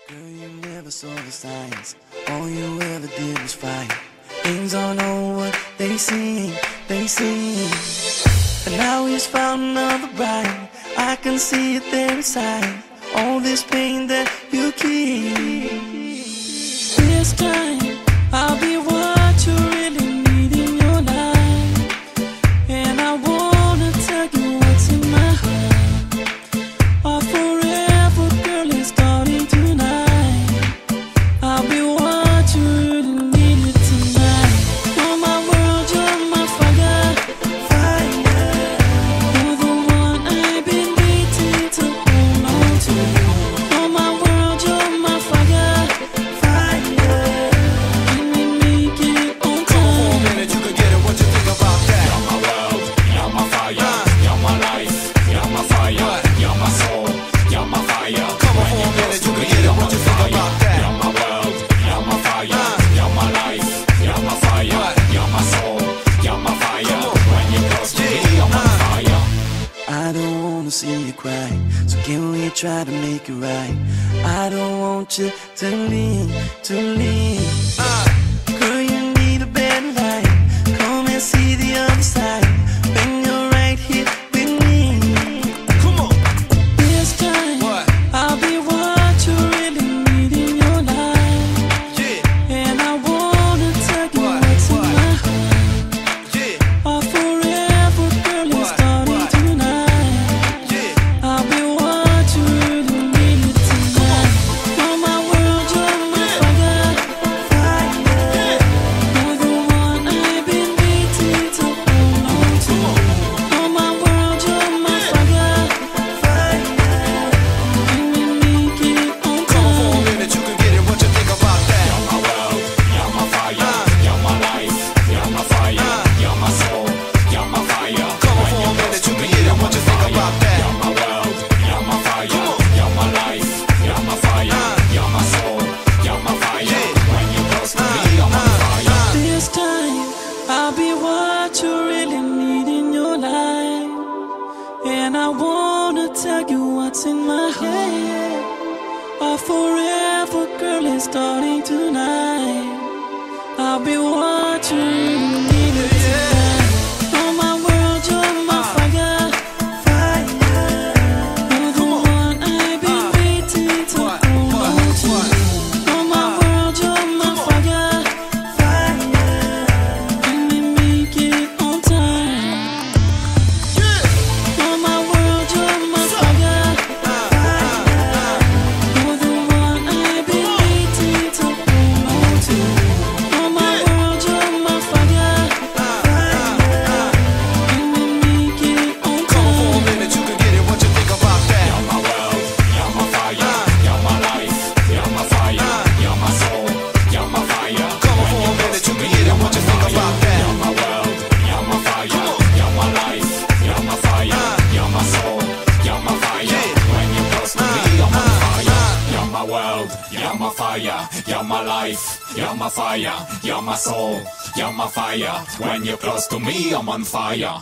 Girl, you never saw the signs. All you ever did was fight. Things aren't all what they seem, But now he's found another bride. I can see it there inside. All this pain that you keep. This time, I'll be what you really need in your life. And I wanna tell you what's in my heart. Our forever girl is starting tonight. I'll be what you really needed tonight. You're my world, you're my fire, fire. You're the one I've been waiting to hold on to. You're my world, you're my fire, fire. Let me make it on time. Come on for a minute, you can get it. What you think about that? You're my world, you're my fire, you're my life, you're my fire, you're my soul, you're my fire. Come on for a minute, you can get it. What you think about that? You're my world, you're my fire, you're my life, you're my fire, you're my soul, you're my fire. When you're close to me, I'm on fire. I don't wanna see you cry, so can we try to make it right? I don't want you to leave, Girl, you need a better life. Come and see the other side when you're right here with me. Come on. This time, I'll be what you really need in your life. Yeah, And I wanna tell you what's in my heart. yeah, Our forever girl is starting tonight. yeah. I'll be what you really needed tonight. You're my world, you're my fire, fire. You're the one I've been waiting to hold on to. You're my world, you're my fire, fire. Let me make it on Come on for a time. minute, you can get it. What you think about that? You're my world, you're my fire, you're my life, you're my fire, you're my soul, you're my fire. Come on for a minute, you can get it. What you think about that? You're my world, you're my fire, you're my life, you're my fire, you're my soul, you're my fire. When you're close to me, I'm on fire. This time, I'll be what you really need in your life. And I wanna tell you what's in my heart. Our forever girl is starting tonight. I'll be what you really needed tonight. You're my world, you're my fire, fire. You're the one I've been waiting to hold on to. You're my world, you're my fire, fire. Let me make it on time. You're my world, you're my fire, fire. You're the one I've been waiting to hold on to. You're my world, you're my fire, fire. Let me make it on Come on for a time. minute, you can get it. What you think about that? You're my world, you're my fire, you're my life, you're my fire, you're my soul, you're my fire. Come on for a minute, you can get it. What you think about that? You're my world, you're my fire, you're my life, you're my fire, you're my soul, you're my fire. When you're close to me, I'm on fire. You're my world, you're my fire, you're my life, you're my fire, you're my soul, you're my fire. When you're close to me, I'm on fire.